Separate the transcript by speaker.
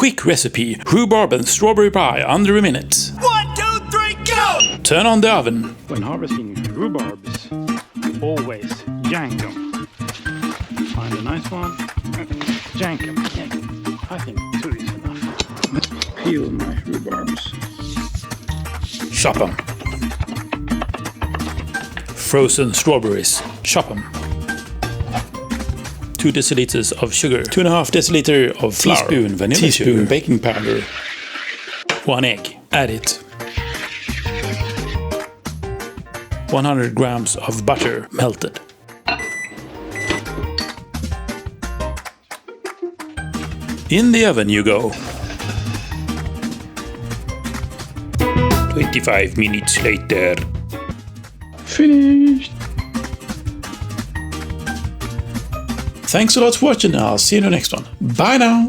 Speaker 1: quick recipe. Rhubarb and strawberry pie under a minute.
Speaker 2: 1, 2, 3, go!
Speaker 1: Turn on the oven.
Speaker 3: When harvesting rhubarbs, always yank them. Find a nice one, yank them. I think 2 is enough. Let's peel my rhubarbs.
Speaker 1: Chop them. Frozen strawberries. Chop them. 2 deciliters of sugar. 2.5 deciliter of flour. Teaspoon vanilla teaspoon sugar. Baking powder. 1 egg. Add it. 100 grams of butter melted. In the oven you go. 25 minutes later.
Speaker 3: Finished!
Speaker 1: Thanks a lot for watching. I'll see you in the next one. Bye now!